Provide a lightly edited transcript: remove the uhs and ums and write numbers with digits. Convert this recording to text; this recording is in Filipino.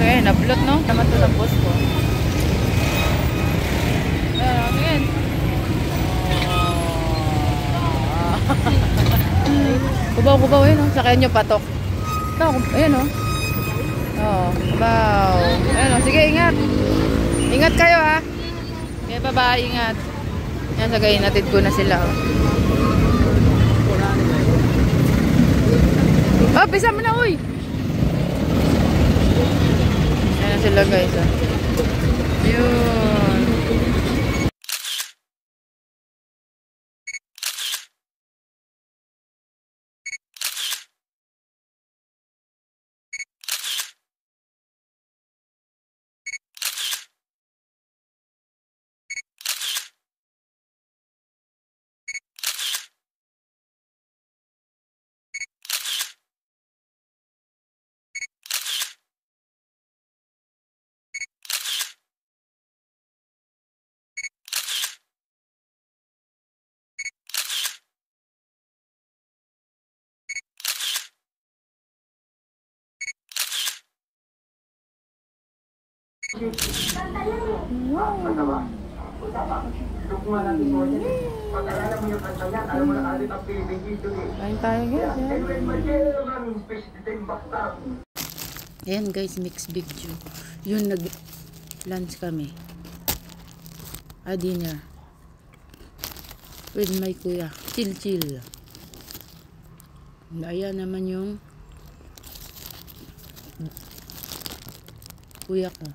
ngayon, nablot, no? Naman to ng boss ko. Ayan. Kubaw-kubaw yun, no? Sakayan nyo patok. Ito, ayan, no? Oo, kubaw. Ayan, no? Sige, ingat. Ingat kayo, ha? Okay, bye-bye, ingat. Yan, sagayin natin ko na sila, oh. Oh, pisa mo na, uy! Ayan sila, guys, ah. Yun. Kain tayo, guys. Ayan, guys, mixed video. Yun, nag-lunch kami. Dinner. With my kuya. Chill. Ayan naman yung kuya ko.